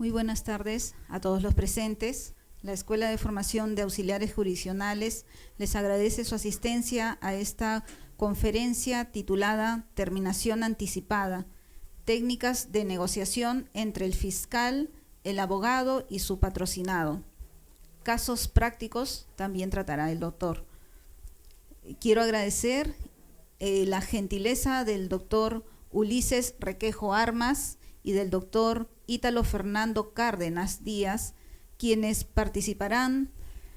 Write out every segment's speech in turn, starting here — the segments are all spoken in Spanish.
Muy buenas tardes a todos los presentes. La Escuela de Formación de Auxiliares Jurisdiccionales les agradece su asistencia a esta conferencia titulada Terminación Anticipada, técnicas de negociación entre el fiscal, el abogado y su patrocinado. Casos prácticos también tratará el doctor. Quiero agradecer la gentileza del doctor Ulises Requejo Armas y del doctor Ítalo Fernando Cárdenas Díaz, quienes participarán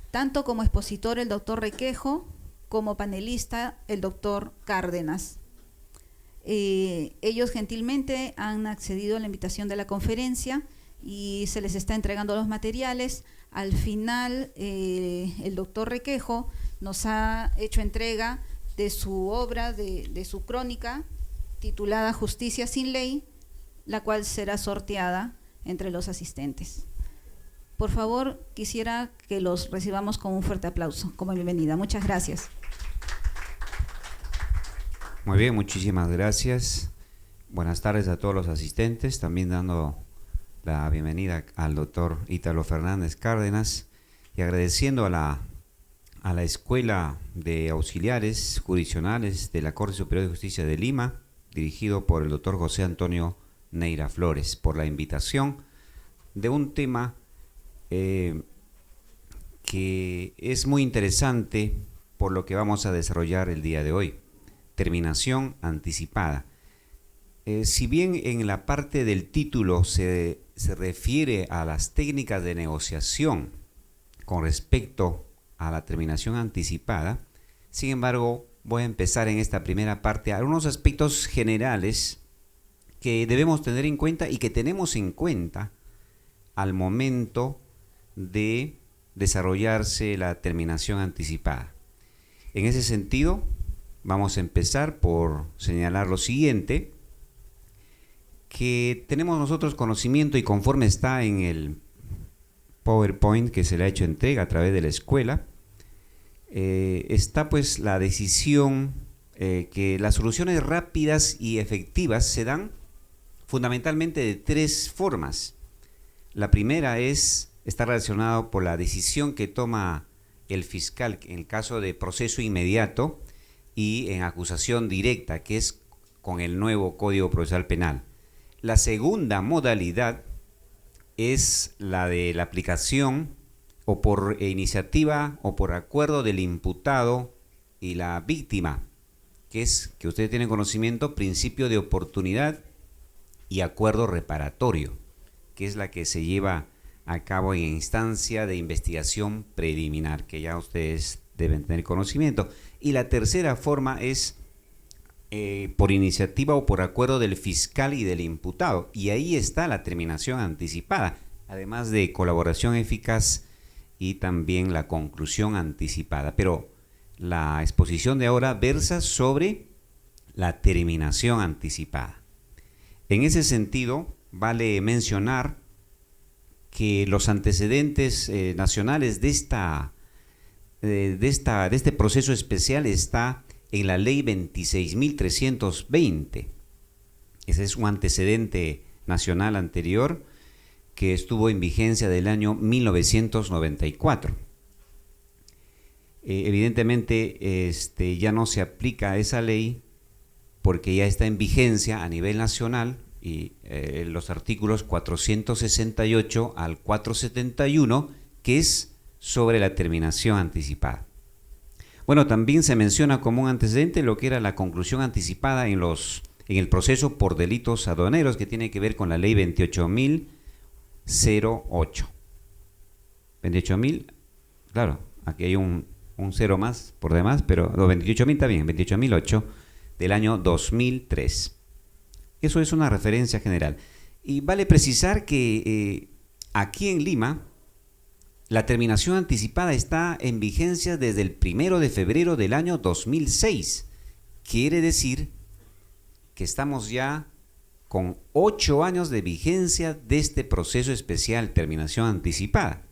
tanto como expositor el doctor Requejo como panelista el doctor Cárdenas. Ellos gentilmente han accedido a la invitación de la conferencia y se les está entregando los materiales. Al final, el doctor Requejo nos ha hecho entrega de su obra, de su crónica, titulada Justicia sin Ley, la cual será sorteada entre los asistentes. Por favor, quisiera que los recibamos con un fuerte aplauso, como bienvenida. Muchas gracias. Muy bien, muchísimas gracias. Buenas tardes a todos los asistentes, también dando la bienvenida al doctor Ítalo Fernández Cárdenas y agradeciendo a la Escuela de Auxiliares Jurisdiccionales de la Corte Superior de Justicia de Lima, dirigido por el doctor José Antonio Neira Flores, por la invitación de un tema que es muy interesante por lo que vamos a desarrollar el día de hoy: terminación anticipada. Si bien en la parte del título se refiere a las técnicas de negociación con respecto a la terminación anticipada, sin embargo, voy a empezar en esta primera parte algunos aspectos generales que debemos tener en cuenta y que tenemos en cuenta al momento de desarrollarse la terminación anticipada. En ese sentido, vamos a empezar por señalar lo siguiente, que tenemos nosotros conocimiento y conforme está en el PowerPoint que se le ha hecho entrega a través de la escuela, está pues la decisión que las soluciones rápidas y efectivas se dan fundamentalmente de tres formas. La primera está relacionada por la decisión que toma el fiscal en el caso de proceso inmediato y en acusación directa, que es con el nuevo Código Procesal Penal. La segunda modalidad es la de la aplicación o por iniciativa o por acuerdo del imputado y la víctima, que es, que ustedes tienen conocimiento, principio de oportunidad y acuerdo reparatorio, que es la que se lleva a cabo en instancia de investigación preliminar, que ya ustedes deben tener conocimiento. Y la tercera forma es por iniciativa o por acuerdo del fiscal y del imputado, y ahí está la terminación anticipada, además de colaboración eficaz y también la conclusión anticipada. Pero la exposición de ahora versa sobre la terminación anticipada. En ese sentido, vale mencionar que los antecedentes nacionales de este proceso especial está en la ley 26.320. Ese es un antecedente nacional anterior que estuvo en vigencia del año 1994. Evidentemente ya no se aplica esa ley porque ya está en vigencia a nivel nacional y los artículos 468 al 471, que es sobre la terminación anticipada. Bueno, también se menciona como un antecedente lo que era la conclusión anticipada en el proceso por delitos aduaneros, que tiene que ver con la ley 28.008. 28.000, claro, aquí hay un cero más por demás, pero 28.000 está bien, 28.008 del año 2003. Eso es una referencia general. Y vale precisar que aquí en Lima la terminación anticipada está en vigencia desde el 1 de febrero del año 2006. Quiere decir que estamos ya con 8 años de vigencia de este proceso especial, terminación anticipada.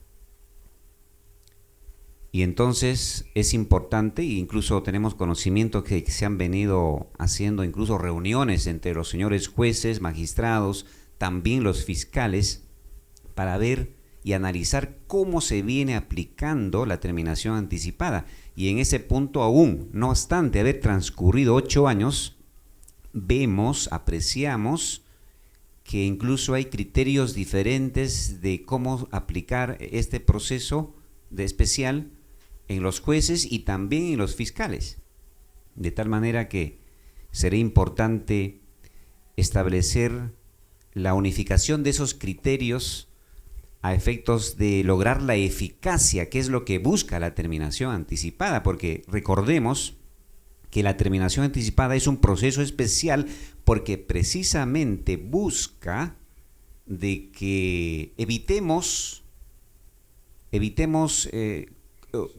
Y entonces es importante, e incluso tenemos conocimiento que se han venido haciendo incluso reuniones entre los señores jueces, magistrados, también los fiscales, para ver y analizar cómo se viene aplicando la terminación anticipada. Y en ese punto aún, no obstante haber transcurrido 8 años, vemos, apreciamos que incluso hay criterios diferentes de cómo aplicar este proceso de especial en los jueces y también en los fiscales. De tal manera que será importante establecer la unificación de esos criterios a efectos de lograr la eficacia, que es lo que busca la terminación anticipada, porque recordemos que la terminación anticipada es un proceso especial porque precisamente busca de que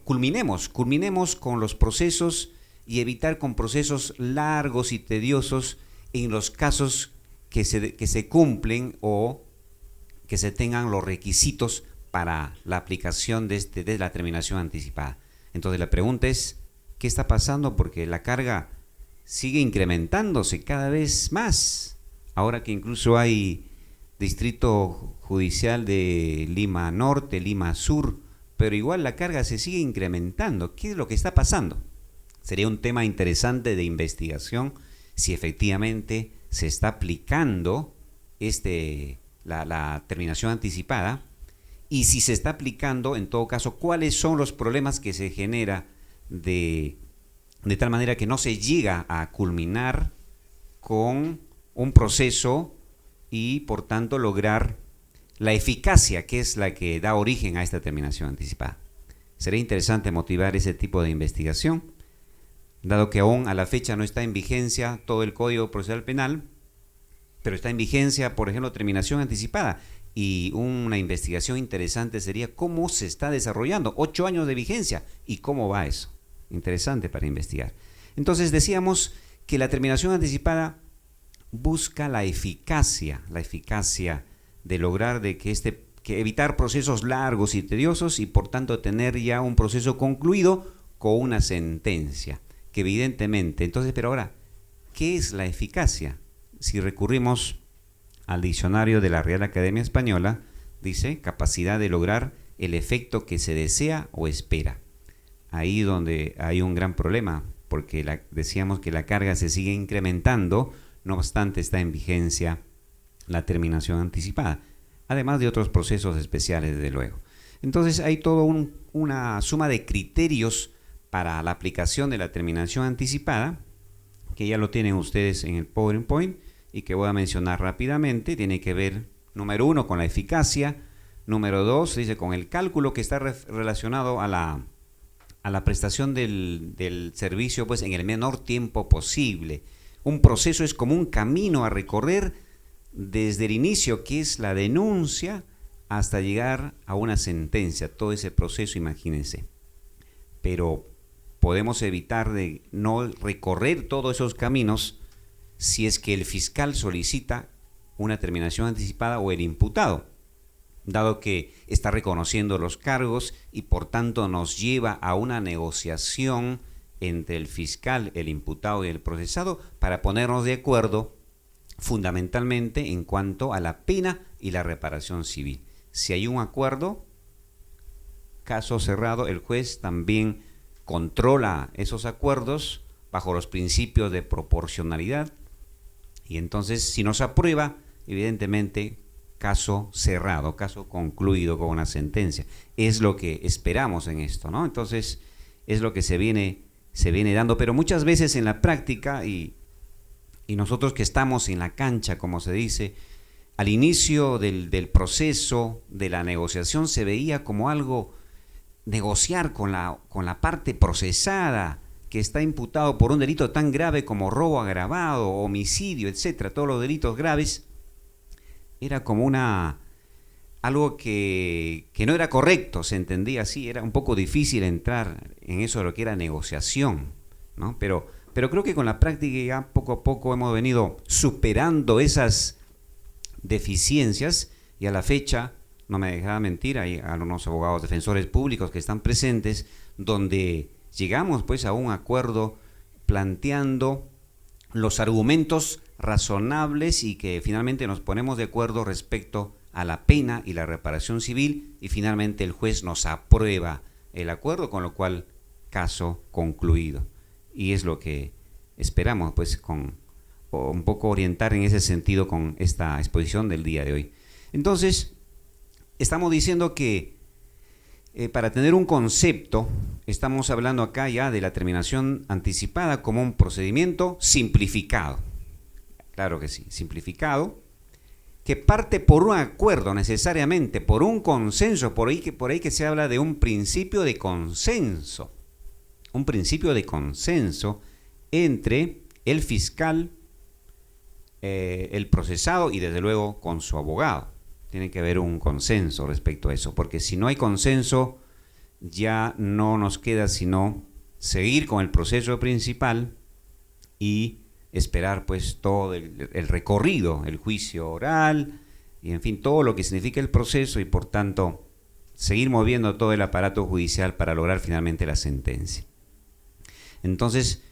culminemos con los procesos y evitar con procesos largos y tediosos en los casos que se cumplen o que se tengan los requisitos para la aplicación de la terminación anticipada. Entonces la pregunta es, ¿qué está pasando? Porque la carga sigue incrementándose cada vez más. Ahora que incluso hay distrito judicial de Lima Norte, Lima Sur, pero igual la carga se sigue incrementando. ¿Qué es lo que está pasando? Sería un tema interesante de investigación si efectivamente se está aplicando la terminación anticipada, y si se está aplicando, en todo caso, cuáles son los problemas que se genera de tal manera que no se llega a culminar con un proceso y por tanto lograr la eficacia que es la que da origen a esta terminación anticipada. Sería interesante motivar ese tipo de investigación, dado que aún a la fecha no está en vigencia todo el Código Procesal Penal, pero está en vigencia, por ejemplo, terminación anticipada. Y una investigación interesante sería cómo se está desarrollando, 8 años de vigencia, y cómo va eso. Interesante para investigar. Entonces decíamos que la terminación anticipada busca la eficacia de lograr de que evitar procesos largos y tediosos y por tanto tener ya un proceso concluido con una sentencia, que evidentemente, entonces, pero ahora, ¿qué es la eficacia? Si recurrimos al diccionario de la Real Academia Española, dice capacidad de lograr el efecto que se desea o espera. Ahí donde hay un gran problema, porque decíamos que la carga se sigue incrementando, no obstante está en vigencia la terminación anticipada, además de otros procesos especiales, desde luego. Entonces hay toda una suma de criterios para la aplicación de la terminación anticipada, que ya lo tienen ustedes en el PowerPoint y que voy a mencionar rápidamente. Tiene que ver, número 1, con la eficacia, número 2, dice con el cálculo que está relacionado a la prestación del servicio pues en el menor tiempo posible. Un proceso es como un camino a recorrer desde el inicio, que es la denuncia, hasta llegar a una sentencia. Todo ese proceso, imagínense. Pero podemos evitar de no recorrer todos esos caminos si es que el fiscal solicita una terminación anticipada o el imputado, dado que está reconociendo los cargos y por tanto nos lleva a una negociación entre el fiscal, el imputado y el procesado para ponernos de acuerdo fundamentalmente en cuanto a la pena y la reparación civil. Si hay un acuerdo, caso cerrado, el juez también controla esos acuerdos bajo los principios de proporcionalidad y entonces si no se aprueba, evidentemente caso cerrado, caso concluido con una sentencia. Es lo que esperamos en esto, ¿no? Entonces es lo que se viene dando, pero muchas veces en la práctica y nosotros que estamos en la cancha, como se dice, al inicio del proceso de la negociación se veía como algo negociar con la parte procesada que está imputado por un delito tan grave como robo agravado, homicidio, etcétera, todos los delitos graves, era como algo que no era correcto, se entendía así, era un poco difícil entrar en eso de lo que era negociación, ¿no? Pero creo que con la práctica ya poco a poco hemos venido superando esas deficiencias y a la fecha, no me dejará mentir, hay algunos abogados defensores públicos que están presentes, donde llegamos pues a un acuerdo planteando los argumentos razonables y que finalmente nos ponemos de acuerdo respecto a la pena y la reparación civil, y finalmente el juez nos aprueba el acuerdo, con lo cual caso concluido. Y es lo que esperamos, pues, o un poco orientar en ese sentido con esta exposición del día de hoy. Entonces, estamos diciendo que para tener un concepto, estamos hablando acá ya de la terminación anticipada como un procedimiento simplificado. Claro que sí, simplificado, que parte por un acuerdo necesariamente, por un consenso, por ahí que se habla de un principio de consenso. Un principio de consenso entre el fiscal, el procesado y desde luego con su abogado. Tiene que haber un consenso respecto a eso, porque si no hay consenso, ya no nos queda sino seguir con el proceso principal y esperar pues todo el recorrido, el juicio oral y en fin, todo lo que significa el proceso y por tanto seguir moviendo todo el aparato judicial para lograr finalmente la sentencia. Entonces,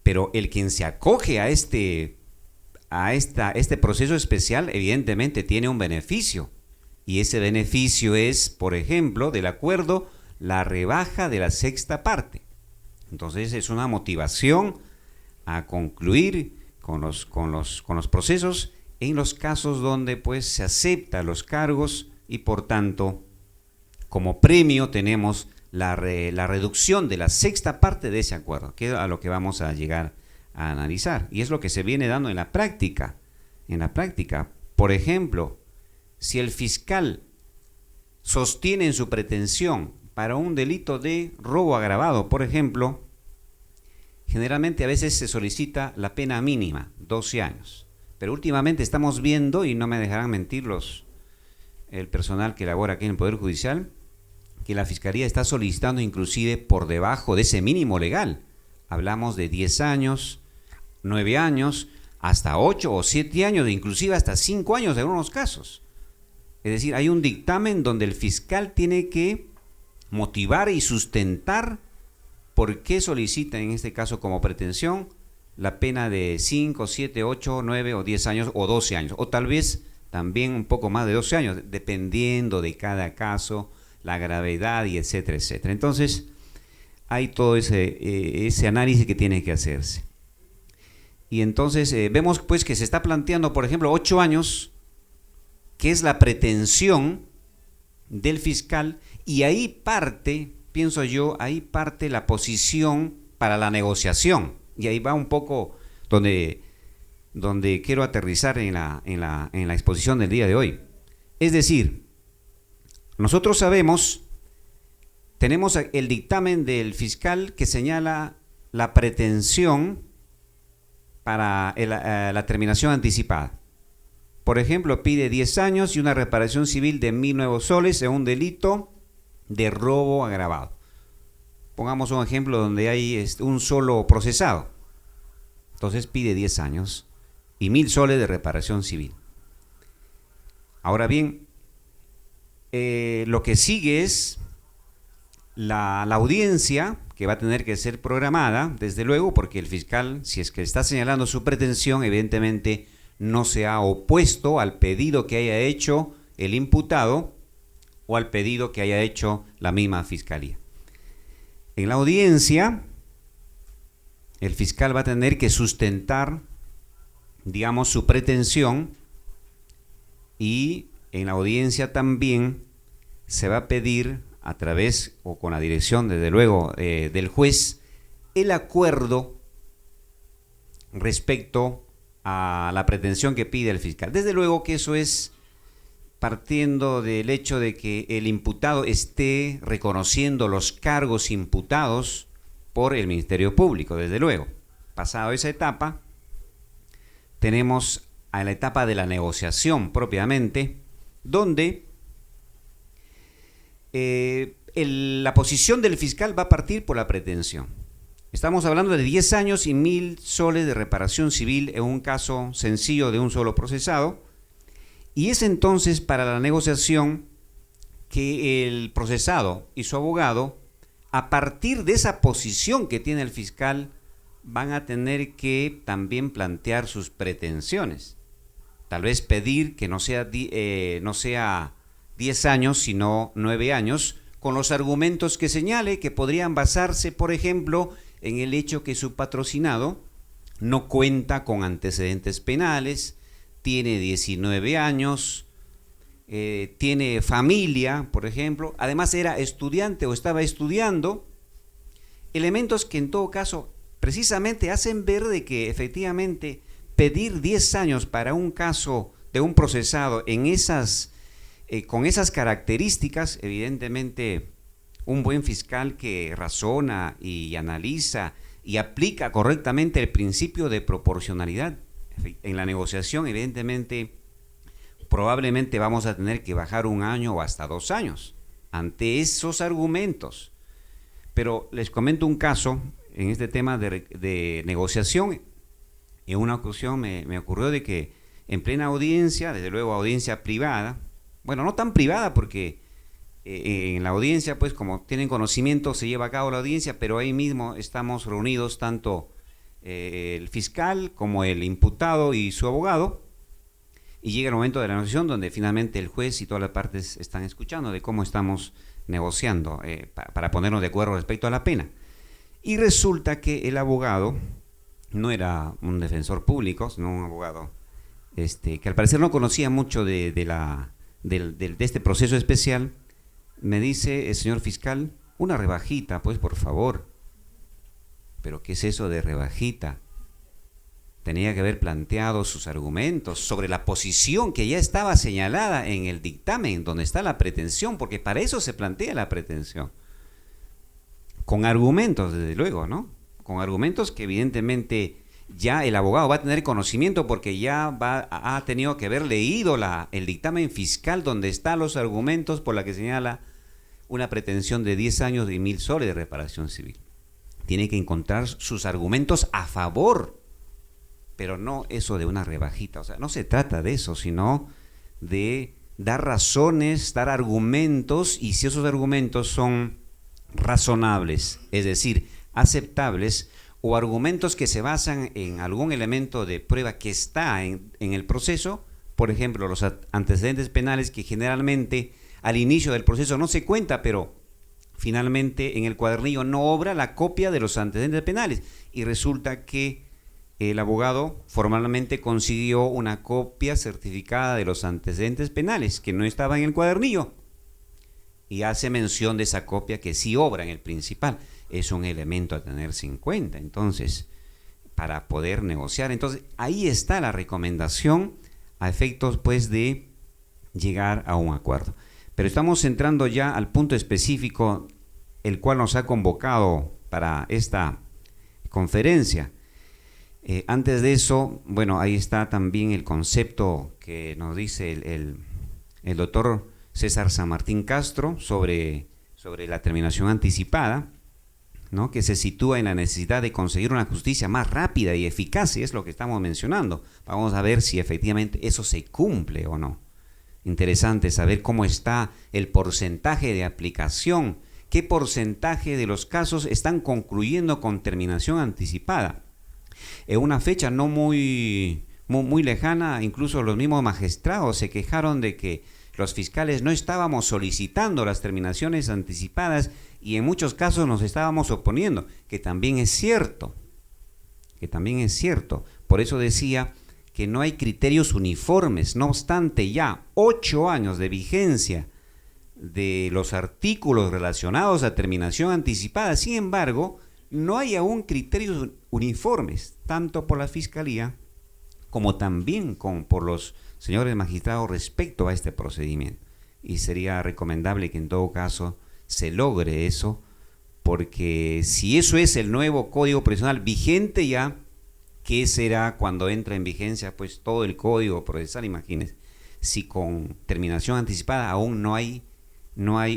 pero el quien se acoge a este proceso especial evidentemente tiene un beneficio, y ese beneficio es, por ejemplo, del acuerdo, la rebaja de la sexta parte. Entonces es una motivación a concluir con los procesos en los casos donde pues se aceptan los cargos y por tanto como premio tenemos la reducción de la sexta parte de ese acuerdo, que es a lo que vamos a llegar a analizar, y es lo que se viene dando en la práctica. Por ejemplo, si el fiscal sostiene en su pretensión para un delito de robo agravado, por ejemplo, generalmente a veces se solicita la pena mínima, 12 años, pero últimamente estamos viendo, y no me dejarán mentir el personal que labora aquí en el Poder Judicial, que la Fiscalía está solicitando inclusive por debajo de ese mínimo legal. Hablamos de 10 años, 9 años, hasta 8 o 7 años, inclusive hasta 5 años en algunos casos. Es decir, hay un dictamen donde el fiscal tiene que motivar y sustentar por qué solicita, en este caso como pretensión, la pena de 5, 7, 8, 9 o 10 años o 12 años, o tal vez también un poco más de 12 años, dependiendo de cada caso, la gravedad y etcétera, etcétera. Entonces, hay todo ese análisis que tiene que hacerse. Y entonces vemos pues que se está planteando, por ejemplo, 8 años, que es la pretensión del fiscal, y ahí parte, pienso yo, ahí parte la posición para la negociación. Y ahí va un poco donde quiero aterrizar en la exposición del día de hoy. Es decir, nosotros sabemos, tenemos el dictamen del fiscal que señala la pretensión para la terminación anticipada. Por ejemplo, pide 10 años y una reparación civil de 1.000 nuevos soles en un delito de robo agravado. Pongamos un ejemplo donde hay un solo procesado. Entonces pide 10 años y 1.000 soles de reparación civil. Ahora bien, lo que sigue es la audiencia, que va a tener que ser programada, desde luego, porque el fiscal, si es que está señalando su pretensión, evidentemente no se ha opuesto al pedido que haya hecho el imputado o al pedido que haya hecho la misma fiscalía. En la audiencia, el fiscal va a tener que sustentar, digamos, su pretensión, y en la audiencia también se va a pedir a través o con la dirección, desde luego, del juez, el acuerdo respecto a la pretensión que pide el fiscal. Desde luego que eso es partiendo del hecho de que el imputado esté reconociendo los cargos imputados por el Ministerio Público, desde luego. Pasado esa etapa, tenemos a la etapa de la negociación propiamente, donde la posición del fiscal va a partir por la pretensión. Estamos hablando de 10 años y 1.000 soles de reparación civil en un caso sencillo de un solo procesado, y es entonces para la negociación que el procesado y su abogado, a partir de esa posición que tiene el fiscal, van a tener que también plantear sus pretensiones. tal vez pedir que no sea 10 años, sino 9 años, con los argumentos que señale, que podrían basarse, por ejemplo, en el hecho que su patrocinado no cuenta con antecedentes penales, tiene 19 años, tiene familia, por ejemplo, además era estudiante o estaba estudiando, elementos que en todo caso precisamente hacen ver de que efectivamente pedir 10 años para un caso de un procesado en con esas características, evidentemente un buen fiscal que razona y analiza y aplica correctamente el principio de proporcionalidad en la negociación, evidentemente probablemente vamos a tener que bajar 1 año o hasta 2 años ante esos argumentos. Pero les comento un caso en este tema de negociación. En una ocasión me ocurrió de que en plena audiencia, desde luego audiencia privada, bueno, no tan privada porque en la audiencia, pues como tienen conocimiento, se lleva a cabo la audiencia, pero ahí mismo estamos reunidos tanto el fiscal como el imputado y su abogado, y llega el momento de la negociación donde finalmente el juez y todas las partes están escuchando de cómo estamos negociando para ponernos de acuerdo respecto a la pena. Y resulta que el abogado no era un defensor público, sino un abogado que al parecer no conocía mucho de este proceso especial. Me dice: señor fiscal, una rebajita, pues, por favor. ¿Pero qué es eso de rebajita? Tenía que haber planteado sus argumentos sobre la posición que ya estaba señalada en el dictamen, donde está la pretensión, porque para eso se plantea la pretensión. Con argumentos, desde luego, ¿no? Con argumentos que evidentemente ya el abogado va a tener conocimiento porque ya ha tenido que haber leído el dictamen fiscal donde están los argumentos por la que señala una pretensión de 10 años y 1.000 soles de reparación civil. Tiene que encontrar sus argumentos a favor, pero no eso de una rebajita. O sea, no se trata de eso, sino de dar razones, dar argumentos, y si esos argumentos son razonables, es decir, aceptables, o argumentos que se basan en algún elemento de prueba que está en el proceso, por ejemplo, los antecedentes penales, que generalmente al inicio del proceso no se cuenta, pero finalmente en el cuadernillo no obra la copia de los antecedentes penales, y resulta que el abogado formalmente consiguió una copia certificada de los antecedentes penales que no estaba en el cuadernillo, y hace mención de esa copia que sí obra en el principal. Es un elemento a tenerse en cuenta, entonces, para poder negociar. Entonces, ahí está la recomendación a efectos, pues, de llegar a un acuerdo. Pero estamos entrando ya al punto específico, el cual nos ha convocado para esta conferencia. Antes de eso, bueno, ahí está también el concepto que nos dice el doctor César San Martín Castro sobre la terminación anticipada, ¿no? Que se sitúa en la necesidad de conseguir una justicia más rápida y eficaz, y es lo que estamos mencionando. Vamos a ver si efectivamente eso se cumple o no. Interesante saber cómo está el porcentaje de aplicación, qué porcentaje de los casos están concluyendo con terminación anticipada. En una fecha no muy lejana, incluso los mismos magistrados se quejaron de que los fiscales no estábamos solicitando las terminaciones anticipadas y en muchos casos nos estábamos oponiendo, que también es cierto. Por eso decía que no hay criterios uniformes. No obstante, ya 8 años de vigencia de los artículos relacionados a terminación anticipada, sin embargo, no hay aún criterios uniformes, tanto por la Fiscalía como también por los señores magistrados respecto a este procedimiento. Y sería recomendable que en todo caso se logre eso, porque si eso es el nuevo Código Procesal vigente ya, ¿qué será cuando entra en vigencia pues todo el Código Procesal? Imagínense, si con terminación anticipada aún no hay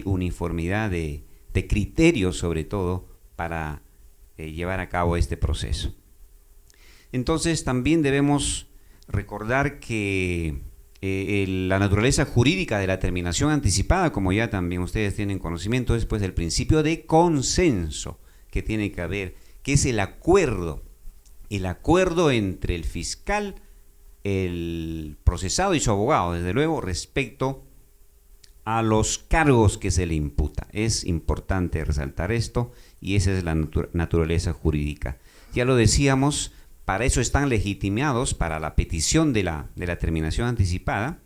uniformidad de criterios, sobre todo para llevar a cabo este proceso. Entonces también debemos recordar que la naturaleza jurídica de la terminación anticipada, como ya también ustedes tienen conocimiento, es pues el principio de consenso que tiene que haber, que es el acuerdo entre el fiscal el procesado y su abogado, desde luego, respecto a los cargos que se le imputa. Es importante resaltar esto y esa es la naturaleza jurídica. Ya lo decíamos, para eso están legitimados, para la petición de la terminación anticipada,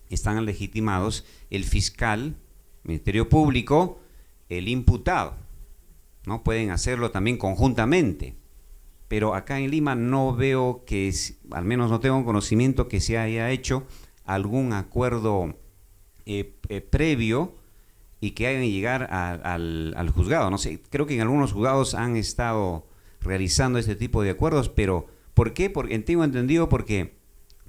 están legitimados el fiscal, Ministerio Público, el imputado, ¿no? Pueden hacerlo también conjuntamente, pero acá en Lima no veo que, al menos no tengo conocimiento que se haya hecho algún acuerdo previo y que hagan llegar al juzgado. No sé, creo que en algunos juzgados han estado realizando este tipo de acuerdos, pero ¿por qué? Porque tengo entendido porque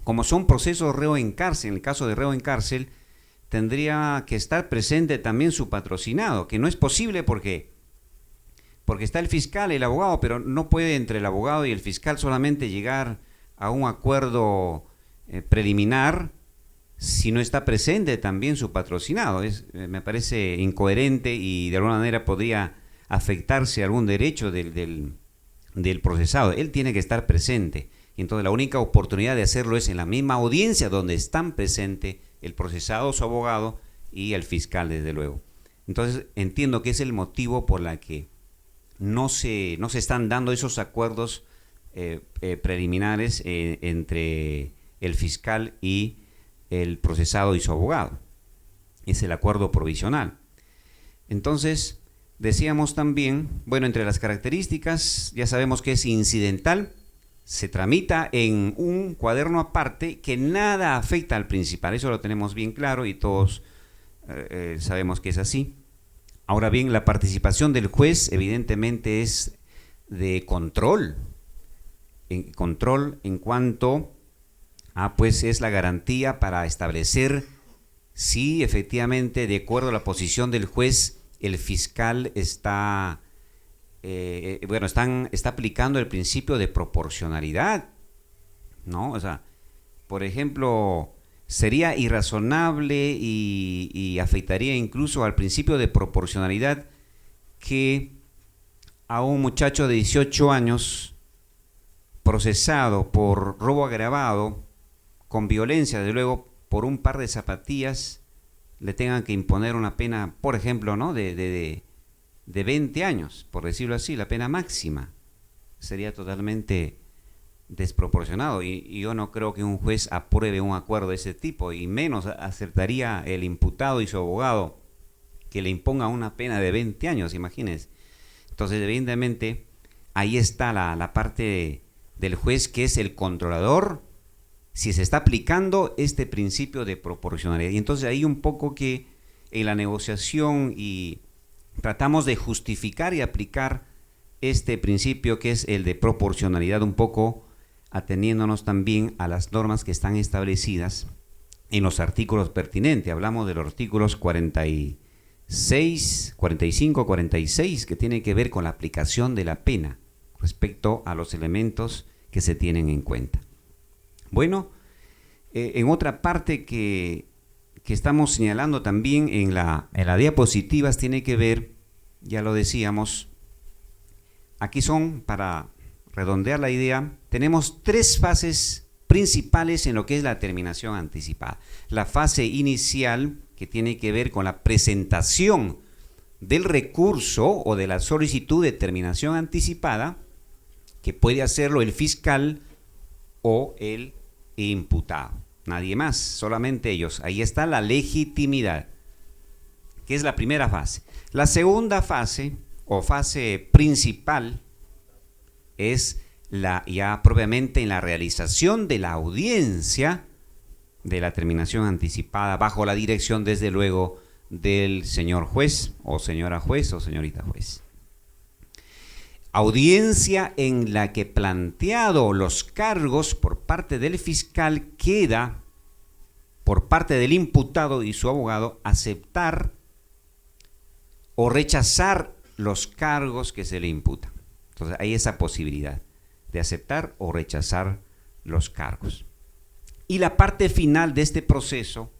como son procesos reo en cárcel, en el caso de reo en cárcel, tendría que estar presente también su patrocinado, que no es posible porque está el fiscal y el abogado, pero no puede entre el abogado y el fiscal solamente llegar a un acuerdo preliminar si no está presente también su patrocinado. Me parece incoherente y de alguna manera podría afectarse algún derecho del procesado. Él tiene que estar presente. Y entonces la única oportunidad de hacerlo es en la misma audiencia donde están presentes el procesado, su abogado y el fiscal, desde luego. Entonces entiendo que es el motivo por la que no se están dando esos acuerdos preliminares entre el fiscal y el procesado y su abogado. Es el acuerdo provisional. Entonces, decíamos también, bueno, entre las características, ya sabemos que es incidental, se tramita en un cuaderno aparte que nada afecta al principal. Eso lo tenemos bien claro y todos sabemos que es así. Ahora bien, la participación del juez evidentemente es de control en cuanto a, pues, es la garantía para establecer si efectivamente, de acuerdo a la posición del juez, el fiscal está aplicando el principio de proporcionalidad, ¿no? O sea, por ejemplo, sería irrazonable y afectaría incluso al principio de proporcionalidad que a un muchacho de 18 años procesado por robo agravado con violencia, desde luego, por un par de zapatillas, le tengan que imponer una pena, por ejemplo, ¿no?, de 20 años, por decirlo así, la pena máxima. Sería totalmente desproporcionado y yo no creo que un juez apruebe un acuerdo de ese tipo, y menos aceptaría el imputado y su abogado que le imponga una pena de 20 años, imagínense. Entonces, evidentemente, ahí está la parte del juez, que es el controlador, si se está aplicando este principio de proporcionalidad. Y entonces ahí un poco que en la negociación y tratamos de justificar y aplicar este principio, que es el de proporcionalidad, un poco ateniéndonos también a las normas que están establecidas en los artículos pertinentes. Hablamos de los artículos 46, 45, 46, que tienen que ver con la aplicación de la pena respecto a los elementos que se tienen en cuenta. Bueno, en otra parte que estamos señalando también en la diapositivas tiene que ver, ya lo decíamos, aquí son, para redondear la idea, tenemos tres fases principales en lo que es la terminación anticipada. La fase inicial, que tiene que ver con la presentación del recurso o de la solicitud de terminación anticipada, que puede hacerlo el fiscal o el imputado, nadie más, solamente ellos. Ahí está la legitimidad, que es la primera fase. La segunda fase o fase principal es ya propiamente en la realización de la audiencia de la terminación anticipada, bajo la dirección, desde luego, del señor juez o señora juez o señorita juez. Audiencia en la que, planteado los cargos por parte del fiscal, queda por parte del imputado y su abogado aceptar o rechazar los cargos que se le imputan. Entonces hay esa posibilidad de aceptar o rechazar los cargos. Y la parte final de este proceso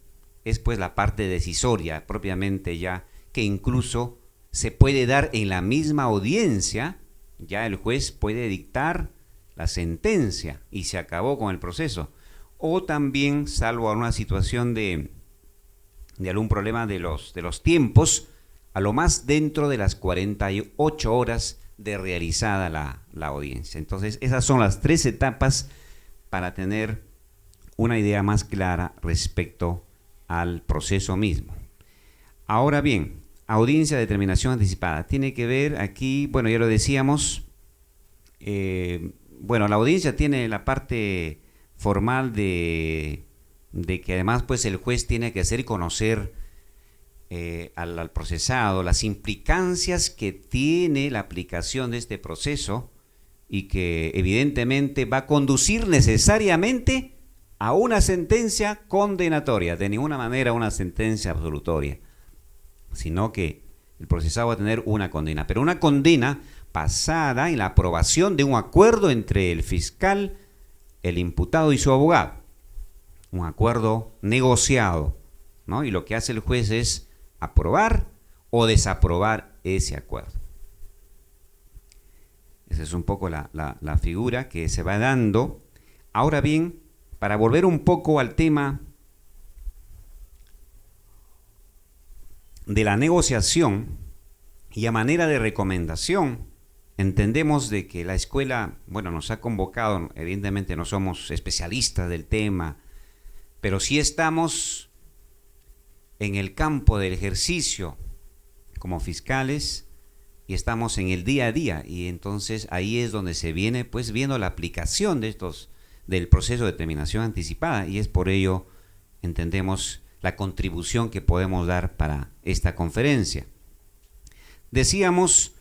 es, pues, la parte decisoria propiamente, ya que incluso se puede dar en la misma audiencia. Ya el juez puede dictar la sentencia y se acabó con el proceso. o también, salvo una situación de algún problema de los tiempos, a lo más dentro de las 48 horas de realizada la audiencia. Entonces, esas son las 3 etapas para tener una idea más clara respecto al proceso mismo. Ahora bien, audiencia de determinación anticipada. Tiene que ver aquí, bueno, ya lo decíamos, la audiencia tiene la parte formal de que además pues el juez tiene que hacer conocer al procesado las implicancias que tiene la aplicación de este proceso y que evidentemente va a conducir necesariamente a una sentencia condenatoria, de ninguna manera una sentencia absolutoria, sino que el procesado va a tener una condena, pero una condena basada en la aprobación de un acuerdo entre el fiscal, el imputado y su abogado, un acuerdo negociado, ¿no? Y lo que hace el juez es aprobar o desaprobar ese acuerdo. Esa es un poco la figura que se va dando. Ahora bien, para volver un poco al tema de la negociación y a manera de recomendación, entendemos de que la escuela, nos ha convocado, evidentemente no somos especialistas del tema, pero sí estamos en el campo del ejercicio como fiscales y estamos en el día a día, y entonces ahí es donde se viene pues viendo la aplicación del proceso de determinación anticipada, y es por ello entendemos la contribución que podemos dar para esta conferencia. Decíamos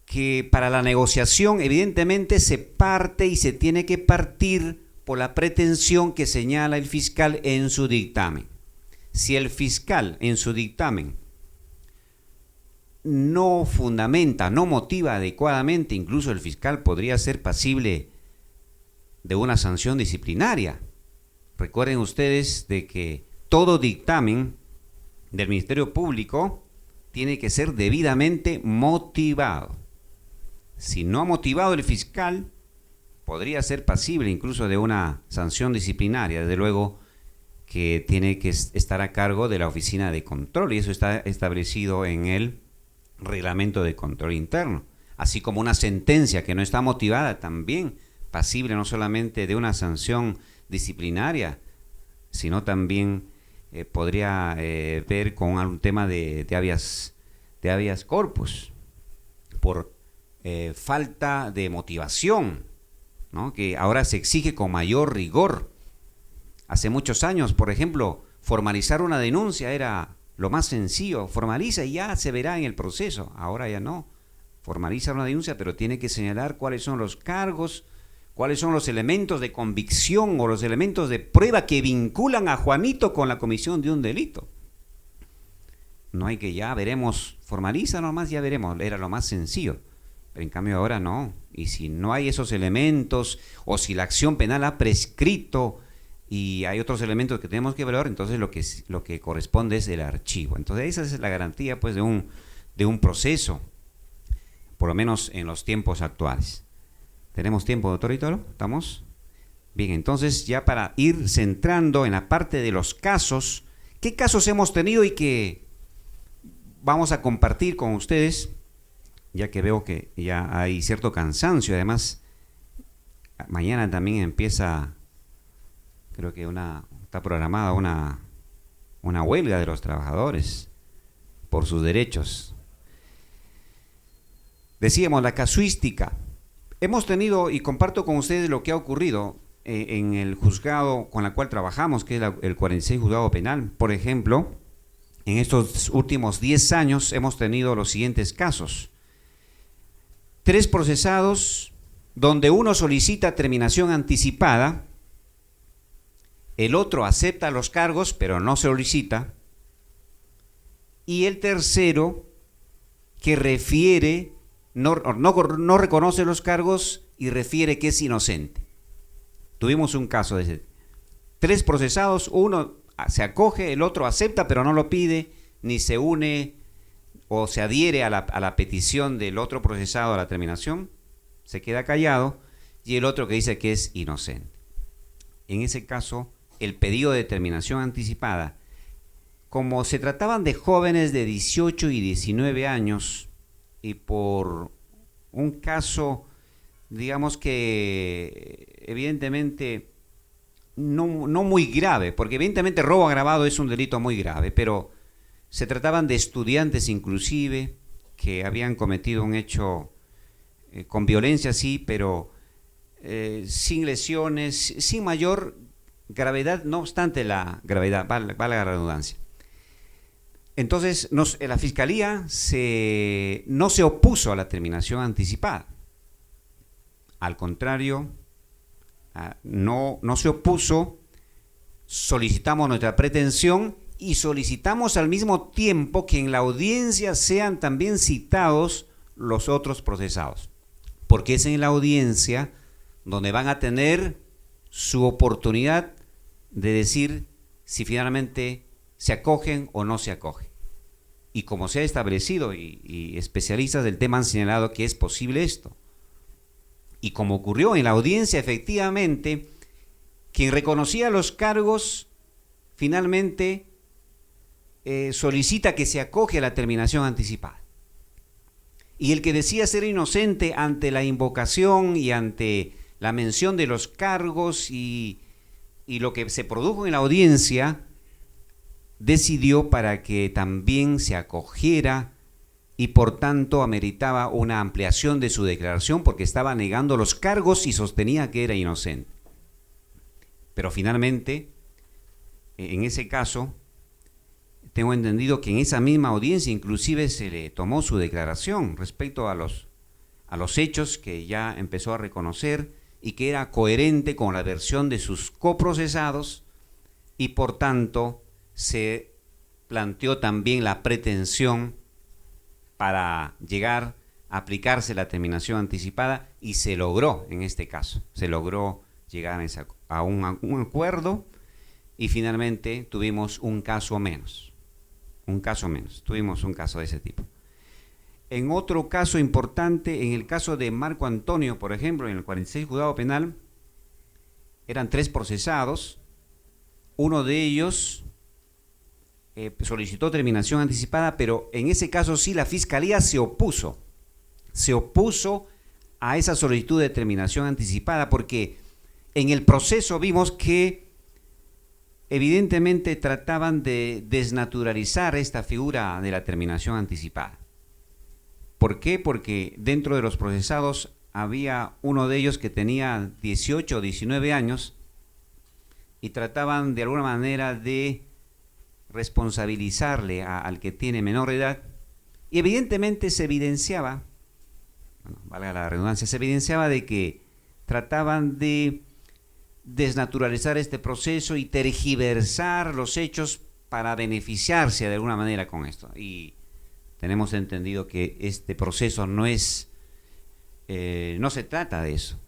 que para la negociación evidentemente se parte y se tiene que partir por la pretensión que señala el fiscal en su dictamen. Si el fiscal en su dictamen no fundamenta, no motiva adecuadamente, incluso el fiscal podría ser pasible de una sanción disciplinaria. Recuerden ustedes de que todo dictamen del Ministerio Público tiene que ser debidamente motivado. Si no ha motivado el fiscal, podría ser pasible incluso de una sanción disciplinaria. Desde luego que tiene que estar a cargo de la Oficina de Control, y eso está establecido en el Reglamento de Control Interno. Así como una sentencia que no está motivada, también pasible no solamente de una sanción disciplinaria, sino también podría ver con algún tema de habeas corpus por falta de motivación, ¿no? Que ahora se exige con mayor rigor. Hace muchos años, por ejemplo, formalizar una denuncia era lo más sencillo. Formaliza y ya se verá en el proceso. Ahora ya no. Formaliza una denuncia, pero tiene que señalar cuáles son los cargos, cuáles son los elementos de convicción o los elementos de prueba que vinculan a Juanito con la comisión de un delito. No hay que ya veremos, formaliza nomás, ya veremos, era lo más sencillo. Pero en cambio ahora no. Y si no hay esos elementos, o si la acción penal ha prescrito y hay otros elementos que tenemos que evaluar, entonces lo que corresponde es el archivo. Entonces esa es la garantía pues de un proceso, por lo menos en los tiempos actuales. ¿Tenemos tiempo, doctor Italo? ¿Estamos? Bien, entonces ya para ir centrando en la parte de los casos, ¿qué casos hemos tenido y que vamos a compartir con ustedes? Ya que veo que ya hay cierto cansancio, además mañana también empieza, creo que está programada una huelga de los trabajadores por sus derechos. Decíamos la casuística. Hemos tenido, y comparto con ustedes lo que ha ocurrido en el juzgado con el cual trabajamos, que es el 46 Juzgado Penal. Por ejemplo, en estos últimos 10 años hemos tenido los siguientes casos. 3 procesados donde uno solicita terminación anticipada, el otro acepta los cargos pero no solicita, y el tercero que refiere, no reconoce los cargos y refiere que es inocente. Tuvimos un caso de ese. 3 procesados, uno se acoge, el otro acepta pero no lo pide, ni se une o se adhiere a la petición del otro procesado a la terminación, se queda callado, y el otro que dice que es inocente. en ese caso, el pedido de terminación anticipada, como se trataban de jóvenes de 18 y 19 años, y por un caso, digamos que evidentemente no muy grave, porque evidentemente robo agravado es un delito muy grave, pero se trataban de estudiantes inclusive que habían cometido un hecho con violencia, sí, pero sin lesiones, sin mayor gravedad, no obstante la gravedad, vale la redundancia. Entonces, la Fiscalía no se opuso a la terminación anticipada. Al contrario, no se opuso, solicitamos nuestra pretensión y solicitamos al mismo tiempo que en la audiencia sean también citados los otros procesados, porque es en la audiencia donde van a tener su oportunidad de decir si finalmente se acogen o no se acogen. Y como se ha establecido, y especialistas del tema han señalado que es posible esto, y como ocurrió en la audiencia, efectivamente, quien reconocía los cargos finalmente solicita que se acoge a la terminación anticipada. Y el que decía ser inocente ante la invocación y ante la mención de los cargos y lo que se produjo en la audiencia, decidió para que también se acogiera y por tanto ameritaba una ampliación de su declaración porque estaba negando los cargos y sostenía que era inocente. Pero finalmente, en ese caso, tengo entendido que en esa misma audiencia inclusive se le tomó su declaración respecto a los hechos que ya empezó a reconocer y que era coherente con la versión de sus coprocesados y por tanto se planteó también la pretensión para llegar a aplicarse la terminación anticipada y se logró en este caso, se logró llegar a un acuerdo y finalmente tuvimos un caso menos, tuvimos un caso de ese tipo. En otro caso importante, en el caso de Marco Antonio, por ejemplo, en el 46 Juzgado Penal, eran 3 procesados, uno de ellos solicitó terminación anticipada, pero en ese caso sí la Fiscalía se opuso a esa solicitud de terminación anticipada porque en el proceso vimos que evidentemente trataban de desnaturalizar esta figura de la terminación anticipada. ¿Por qué? Porque dentro de los procesados había uno de ellos que tenía 18 o 19 años y trataban de alguna manera de responsabilizarle al que tiene menor edad y evidentemente se evidenciaba, valga la redundancia, se evidenciaba de que trataban de desnaturalizar este proceso y tergiversar los hechos para beneficiarse de alguna manera con esto. Y tenemos entendido que este proceso no se trata de eso.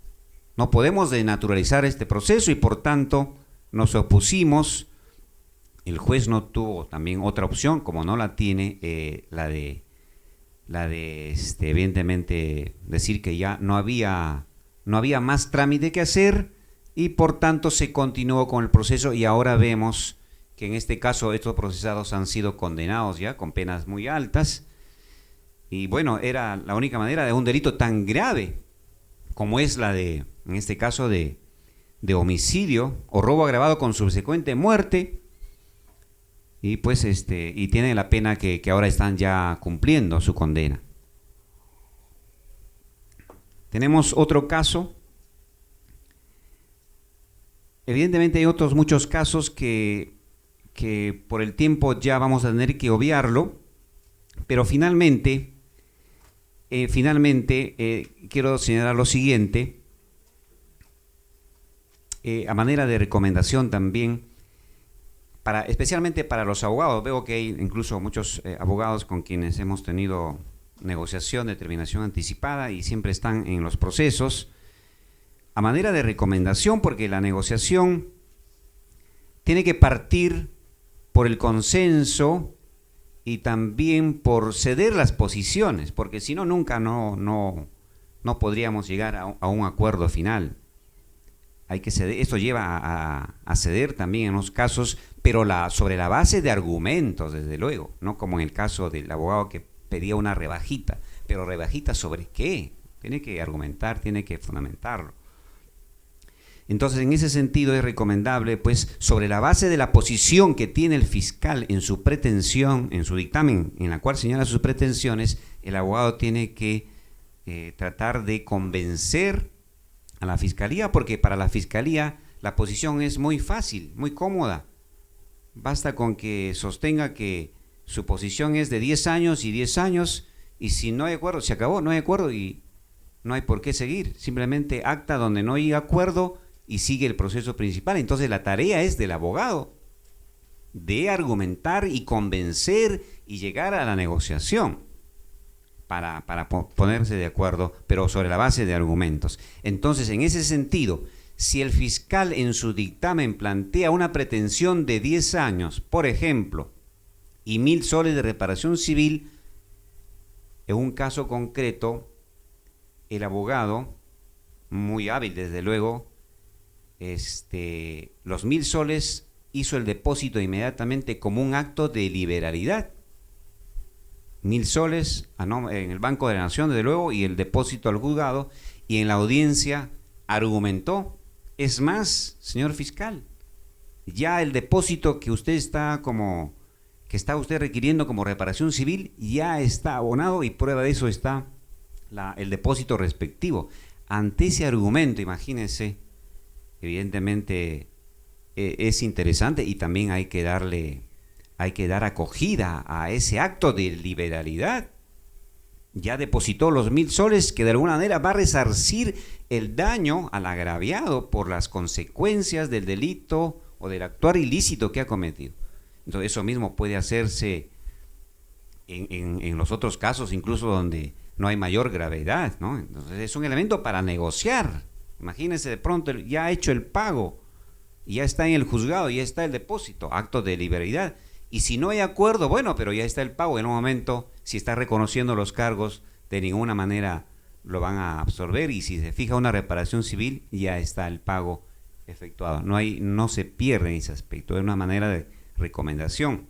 No podemos desnaturalizar este proceso y por tanto nos opusimos. El juez no tuvo también otra opción, como no la tiene, la de evidentemente decir que ya no había más trámite que hacer y por tanto se continuó con el proceso y ahora vemos que en este caso estos procesados han sido condenados ya con penas muy altas y bueno, era la única manera de un delito tan grave como es la de, en este caso de homicidio o robo agravado con subsecuente muerte. Y pues y tiene la pena que ahora están ya cumpliendo su condena. Tenemos otro caso. Evidentemente hay otros muchos casos que por el tiempo ya vamos a tener que obviarlo, pero finalmente quiero señalar lo siguiente, a manera de recomendación también, especialmente para los abogados. Veo que hay incluso muchos abogados con quienes hemos tenido negociación de terminación anticipada y siempre están en los procesos. A manera de recomendación, porque la negociación tiene que partir por el consenso y también por ceder las posiciones, porque si no, nunca no podríamos llegar a un acuerdo final. hay que ceder. Esto lleva a ceder también en unos casos, pero sobre la base de argumentos, desde luego, no como en el caso del abogado que pedía una rebajita. Pero rebajita ¿sobre qué? Tiene que argumentar, tiene que fundamentarlo. Entonces, en ese sentido es recomendable, pues, sobre la base de la posición que tiene el fiscal en su pretensión, en su dictamen, en la cual señala sus pretensiones, el abogado tiene que tratar de convencer a la fiscalía, porque para la fiscalía la posición es muy fácil, muy cómoda. Basta con que sostenga que su posición es de 10 años y 10 años, y si no hay acuerdo, se acabó, no hay acuerdo y no hay por qué seguir. Simplemente acta donde no hay acuerdo y sigue el proceso principal. Entonces la tarea es del abogado de argumentar y convencer y llegar a la negociación para ponerse de acuerdo, pero sobre la base de argumentos. Entonces, en ese sentido, si el fiscal en su dictamen plantea una pretensión de 10 años, por ejemplo, y 1.000 soles de reparación civil, en un caso concreto, el abogado, muy hábil desde luego, los 1.000 soles hizo el depósito inmediatamente como un acto de liberalidad. 1.000 soles en el Banco de la Nación, desde luego, y el depósito al juzgado, y en la audiencia argumentó. Es más, señor fiscal, ya el depósito que usted está requiriendo como reparación civil ya está abonado, y prueba de eso está el depósito respectivo. Ante ese argumento, imagínense, evidentemente es interesante, y también hay que dar acogida a ese acto de liberalidad. Ya depositó los 1.000 soles que de alguna manera va a resarcir el daño al agraviado por las consecuencias del delito o del actuar ilícito que ha cometido. Entonces eso mismo puede hacerse en los otros casos, incluso donde no hay mayor gravedad, ¿no? Entonces es un elemento para negociar. Imagínense, de pronto ya ha hecho el pago, ya está en el juzgado, ya está el depósito, acto de liberalidad. Y si no hay acuerdo, bueno, pero ya está el pago. En un momento, si está reconociendo los cargos, de ninguna manera lo van a absorber, y si se fija una reparación civil, ya está el pago efectuado. No se pierde en ese aspecto, es una manera de recomendación.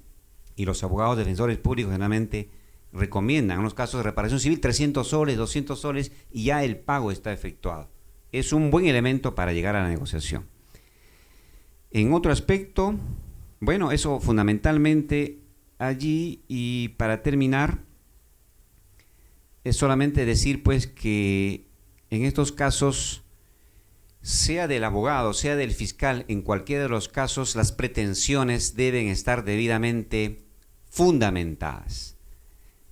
Y los abogados defensores públicos generalmente recomiendan, en los casos de reparación civil, 300 soles, 200 soles, y ya el pago está efectuado. Es un buen elemento para llegar a la negociación. En otro aspecto, bueno, eso fundamentalmente allí. Y para terminar, es solamente decir pues que en estos casos, sea del abogado, sea del fiscal, en cualquiera de los casos, las pretensiones deben estar debidamente fundamentadas.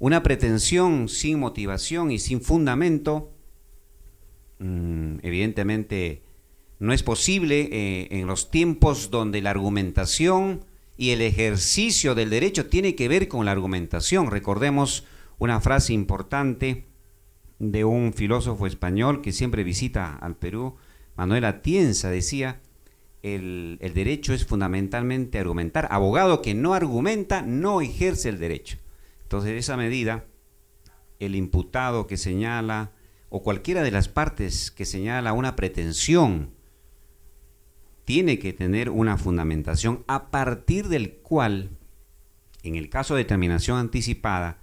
Una pretensión sin motivación y sin fundamento, evidentemente no es posible en los tiempos donde la argumentación y el ejercicio del derecho tiene que ver con la argumentación. Recordemos una frase importante de un filósofo español que siempre visita al Perú, Manuel Atienza. Decía: el derecho es fundamentalmente argumentar. Abogado que no argumenta no ejerce el derecho. Entonces, de esa medida, el imputado que señala, o cualquiera de las partes que señala una pretensión, tiene que tener una fundamentación a partir del cual, en el caso de determinación anticipada,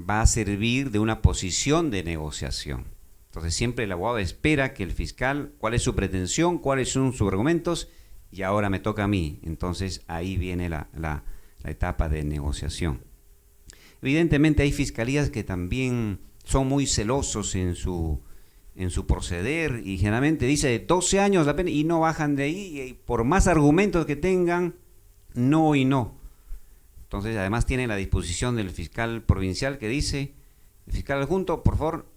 va a servir de una posición de negociación. Entonces siempre el abogado espera que el fiscal, cuál es su pretensión, cuáles son sus argumentos, y ahora me toca a mí. Entonces ahí viene la etapa de negociación. Evidentemente hay fiscalías que también son muy celosos en su proceder, y generalmente dice 12 años la pena y no bajan de ahí, y por más argumentos que tengan, no y no. Entonces además tiene la disposición del fiscal provincial que dice: el fiscal adjunto, por favor,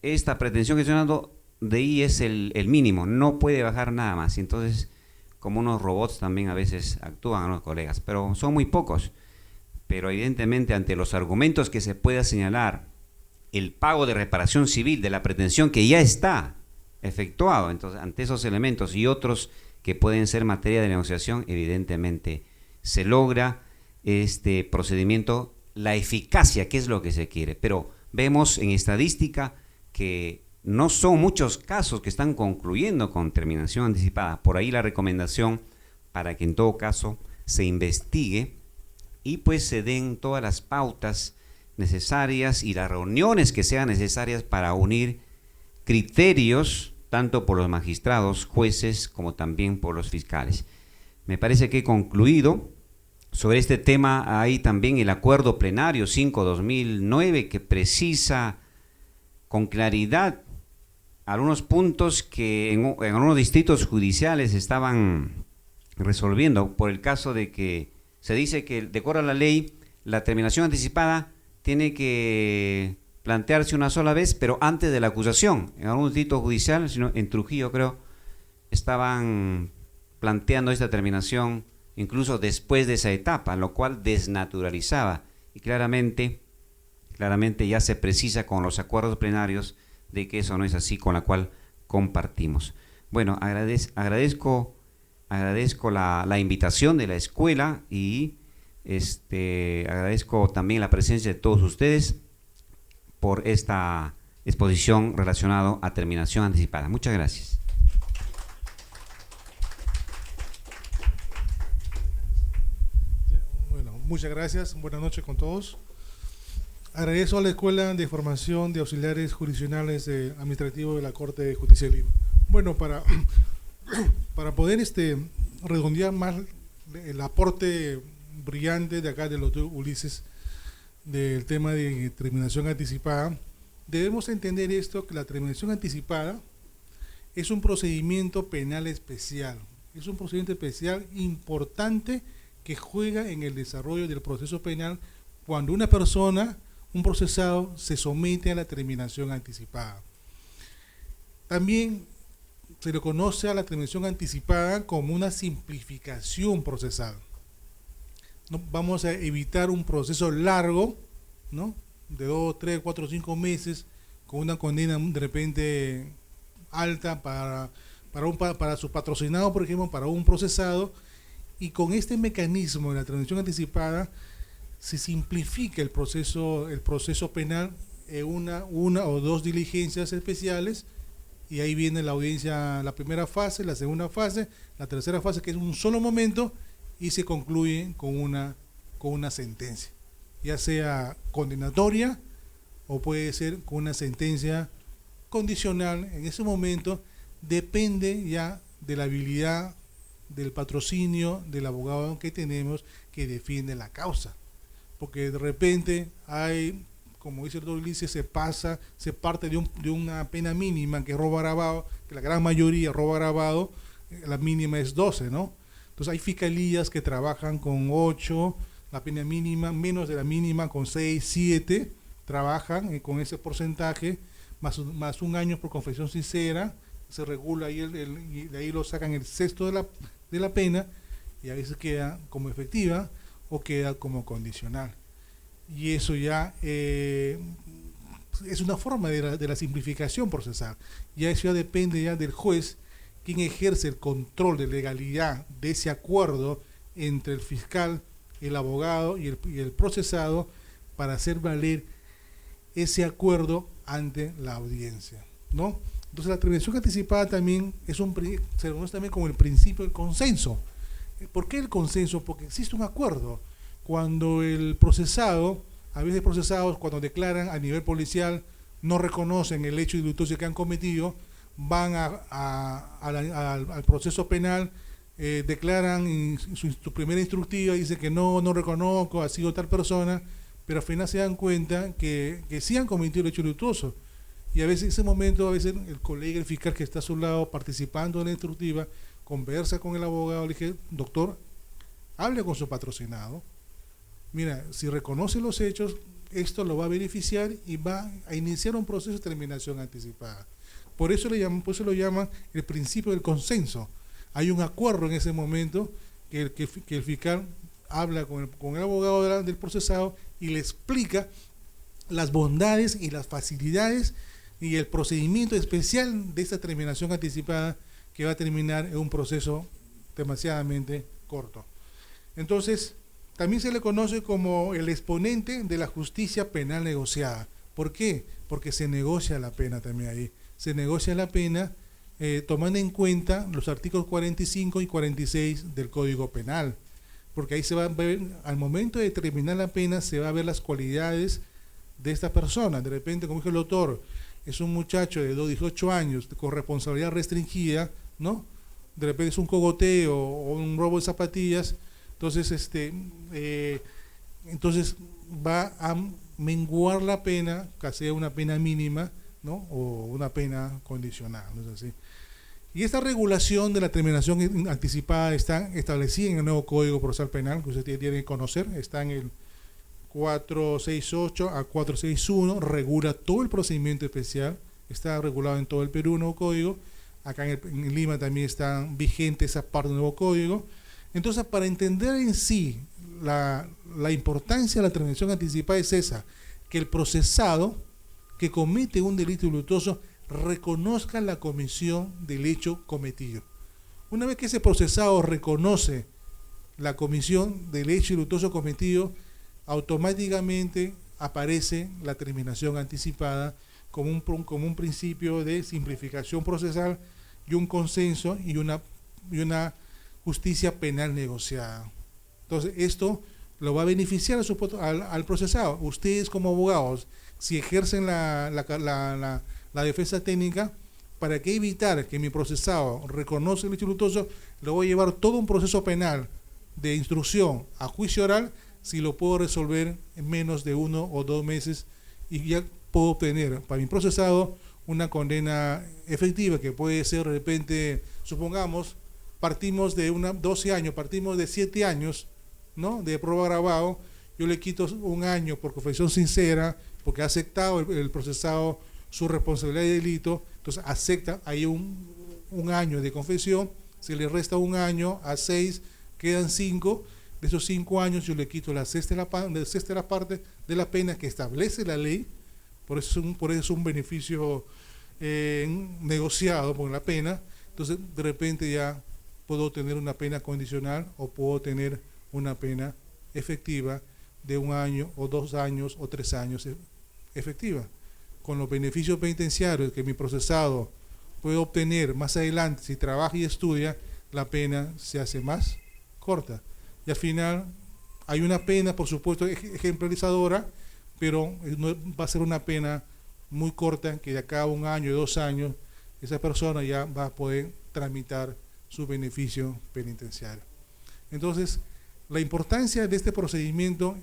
esta pretensión que estoy dando de ahí es el mínimo, no puede bajar nada más. Y entonces, como unos robots también a veces actúan los colegas, pero son muy pocos. Pero evidentemente, ante los argumentos que se pueda señalar, el pago de reparación civil de la pretensión que ya está efectuado, entonces ante esos elementos y otros que pueden ser materia de negociación, evidentemente se logra este procedimiento la eficacia, que es lo que se quiere. Pero vemos en estadística que no son muchos casos que están concluyendo con terminación anticipada. Por ahí la recomendación para que en todo caso se investigue y pues se den todas las pautas necesarias y las reuniones que sean necesarias para unir criterios tanto por los magistrados, jueces, como también por los fiscales. Me parece que he concluido. Sobre este tema hay también el Acuerdo Plenario 5/2009 que precisa con claridad algunos puntos que en algunos distritos judiciales estaban resolviendo, por el caso de que se dice que de acuerdo a la ley la terminación anticipada tiene que plantearse una sola vez, pero antes de la acusación. En algún distrito judicial, sino en Trujillo creo, estaban planteando esta terminación incluso después de esa etapa, lo cual desnaturalizaba y claramente ya se precisa con los acuerdos plenarios de que eso no es así, con la cual compartimos. Bueno, agradezco la invitación de la escuela y agradezco también la presencia de todos ustedes por esta exposición relacionada a terminación anticipada. Muchas gracias. Bueno, muchas gracias. Buenas noches con todos. Agradezco a la Escuela de Formación de Auxiliares Jurisdiccionales Administrativos de la Corte de Justicia de Lima. Bueno, para poder redondear más el aporte brillante de acá del doctor Ulises del tema de terminación anticipada, debemos entender esto, que la terminación anticipada es un procedimiento penal especial, es un procedimiento especial importante que juega en el desarrollo del proceso penal cuando una persona, un procesado, se somete a la terminación anticipada. También se le conoce a la terminación anticipada como una simplificación procesal. No, vamos a evitar un proceso largo, ¿no?, de 2, 3, 4, 5 meses, con una condena de repente alta para su patrocinado, por ejemplo, para un procesado, y con este mecanismo de la terminación anticipada se simplifica el proceso penal en una o dos diligencias especiales, y ahí viene la audiencia, la primera fase, la segunda fase, la tercera fase, que es un solo momento, y se concluye con una sentencia, ya sea condenatoria o puede ser con una sentencia condicional. En ese momento depende ya de la habilidad, del patrocinio del abogado que tenemos que defiende la causa, porque de repente hay, como dice el doctor Ulises, se parte de una pena mínima, que es robo agravado, que la gran mayoría robo agravado, la mínima es 12, ¿no? Entonces hay fiscalías que trabajan con 8, la pena mínima, menos de la mínima con 6, 7, trabajan con ese porcentaje, más un año por confesión sincera, se regula ahí y de ahí lo sacan el sexto de la pena, y a veces queda como efectiva o queda como condicional. Y eso ya es una forma de la simplificación procesal. Ya eso ya depende ya del juez, quien ejerce el control de legalidad de ese acuerdo entre el fiscal, el abogado y el procesado, para hacer valer ese acuerdo ante la audiencia, ¿no? Entonces la terminación anticipada también se conoce también como el principio del consenso. ¿Por qué el consenso? Porque existe un acuerdo. Cuando el procesado, a veces procesados, cuando declaran a nivel policial, no reconocen el hecho ilícito que han cometido, van al proceso penal, declaran en su primera instructiva, dice que no reconozco, ha sido tal persona, pero al final se dan cuenta que sí han cometido el hecho ilícito. Y a veces en ese momento, a veces el colega, el fiscal que está a su lado participando en la instructiva, conversa con el abogado, le dice: doctor, hable con su patrocinado, mira, si reconoce los hechos, esto lo va a beneficiar y va a iniciar un proceso de terminación anticipada. Por eso lo llaman el principio del consenso. Hay un acuerdo en ese momento que el fiscal habla con el abogado del procesado y le explica las bondades y las facilidades y el procedimiento especial de esta terminación anticipada, que va a terminar en un proceso demasiadamente corto. Entonces, también se le conoce como el exponente de la justicia penal negociada. ¿Por qué? Porque se negocia la pena también ahí. se negocia la pena tomando en cuenta los artículos 45 y 46 del Código Penal, porque ahí se va a ver, al momento de determinar la pena, se va a ver las cualidades de esta persona. De repente, como dijo el doctor, es un muchacho de 18 años con responsabilidad restringida, ¿no? De repente es un cogoteo o un robo de zapatillas, entonces entonces va a menguar la pena, que sea una pena mínima, ¿no? O una pena condicional, ¿no es así? Y esta regulación de la terminación anticipada está establecida en el nuevo Código Procesal Penal, que usted tiene que conocer, está en el 468 a 461, regula todo el procedimiento especial, está regulado en todo el Perú, nuevo código. Acá en Lima también está vigente esa parte del nuevo código. Entonces, para entender en sí la importancia de la terminación anticipada es esa, que el procesado que comete un delito ilutoso reconozca la comisión del hecho cometido. Una vez que ese procesado reconoce la comisión del hecho ilutoso cometido, automáticamente aparece la terminación anticipada como un principio de simplificación procesal y un consenso y una justicia penal negociada. Entonces, esto lo va a beneficiar al procesado. Ustedes como abogados, si ejercen la defensa técnica, ¿para qué evitar que mi procesado reconoce el hecho ilutoso? Le voy a llevar todo un proceso penal de instrucción a juicio oral, si lo puedo resolver en menos de 1 o 2 meses y ya puedo obtener para mi procesado una condena efectiva, que puede ser de repente, supongamos, partimos de 12 años, partimos de 7 años, ¿no?, de prueba agravado, yo le quito 1 año por confesión sincera, porque ha aceptado el procesado su responsabilidad de delito, entonces acepta ahí un año de confesión, se le resta 1 año a 6, quedan 5, de esos 5 años yo le quito la sexta parte de la pena que establece la ley, por eso es un beneficio negociado por la pena. Entonces de repente ya puedo tener una pena condicional o puedo tener una pena efectiva de 1 año o 2 años o 3 años efectiva, con los beneficios penitenciarios que mi procesado puede obtener más adelante. Si trabaja y estudia, la pena se hace más corta. Y al final hay una pena, por supuesto, ejemplarizadora, pero no va a ser una pena muy corta, que de acá a 1 año, 2 años, esa persona ya va a poder tramitar su beneficio penitenciario. Entonces, la importancia de este procedimiento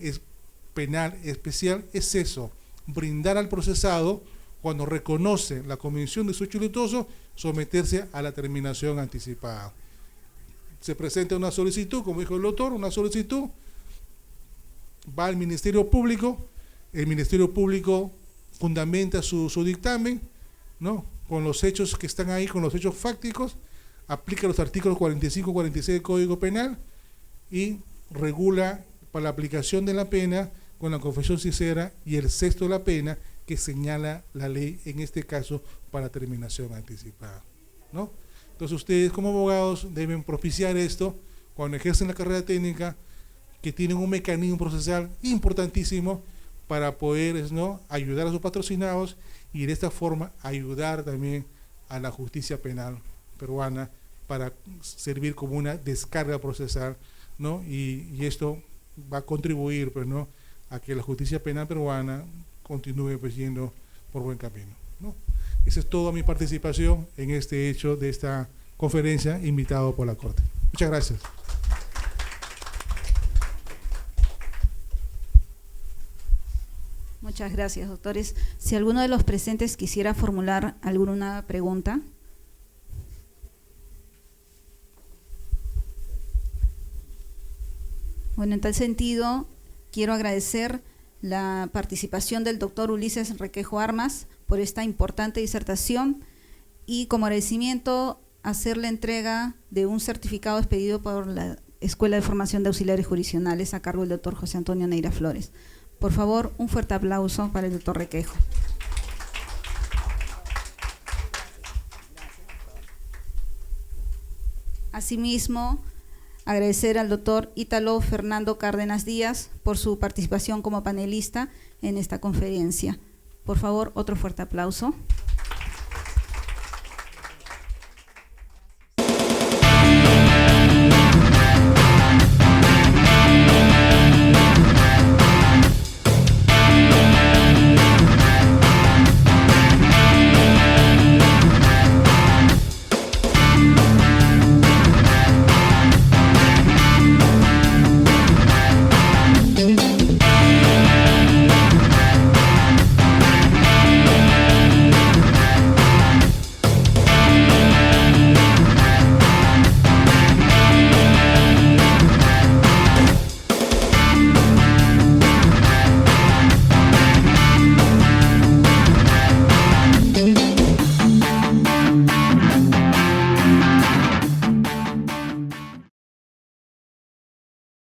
penal especial es eso, brindar al procesado, cuando reconoce la comisión de su hecho ilutoso, someterse a la terminación anticipada. Se presenta una solicitud, como dijo el doctor, una solicitud, va al Ministerio Público, el Ministerio Público fundamenta su dictamen, ¿no?, con los hechos que están ahí, con los hechos fácticos, aplica los artículos 45 y 46 del Código Penal y regula para la aplicación de la pena con la confesión sincera y el sexto de la pena que señala la ley, en este caso para terminación anticipada, ¿no? Entonces ustedes como abogados deben propiciar esto cuando ejercen la carrera técnica, que tienen un mecanismo procesal importantísimo para poder, ¿no?, ayudar a sus patrocinados y de esta forma ayudar también a la justicia penal peruana para servir como una descarga procesal, ¿no? Y esto va a contribuir, pues, ¿no?, a que la justicia penal peruana continúe, pues, yendo por buen camino, ¿no? Esa es toda mi participación en este hecho de esta conferencia, invitado por la Corte. Muchas gracias. Muchas gracias, doctores. Si alguno de los presentes quisiera formular alguna pregunta. Bueno, en tal sentido, quiero agradecer la participación del doctor Ulises Requejo Armas por esta importante disertación y, como agradecimiento, hacer la entrega de un certificado expedido por la Escuela de Formación de Auxiliares Jurisdiccionales a cargo del doctor José Antonio Neira Flores. Por favor, un fuerte aplauso para el doctor Requejo. Asimismo, agradecer al doctor Ítalo Fernando Cárdenas Díaz por su participación como panelista en esta conferencia. Por favor, otro fuerte aplauso.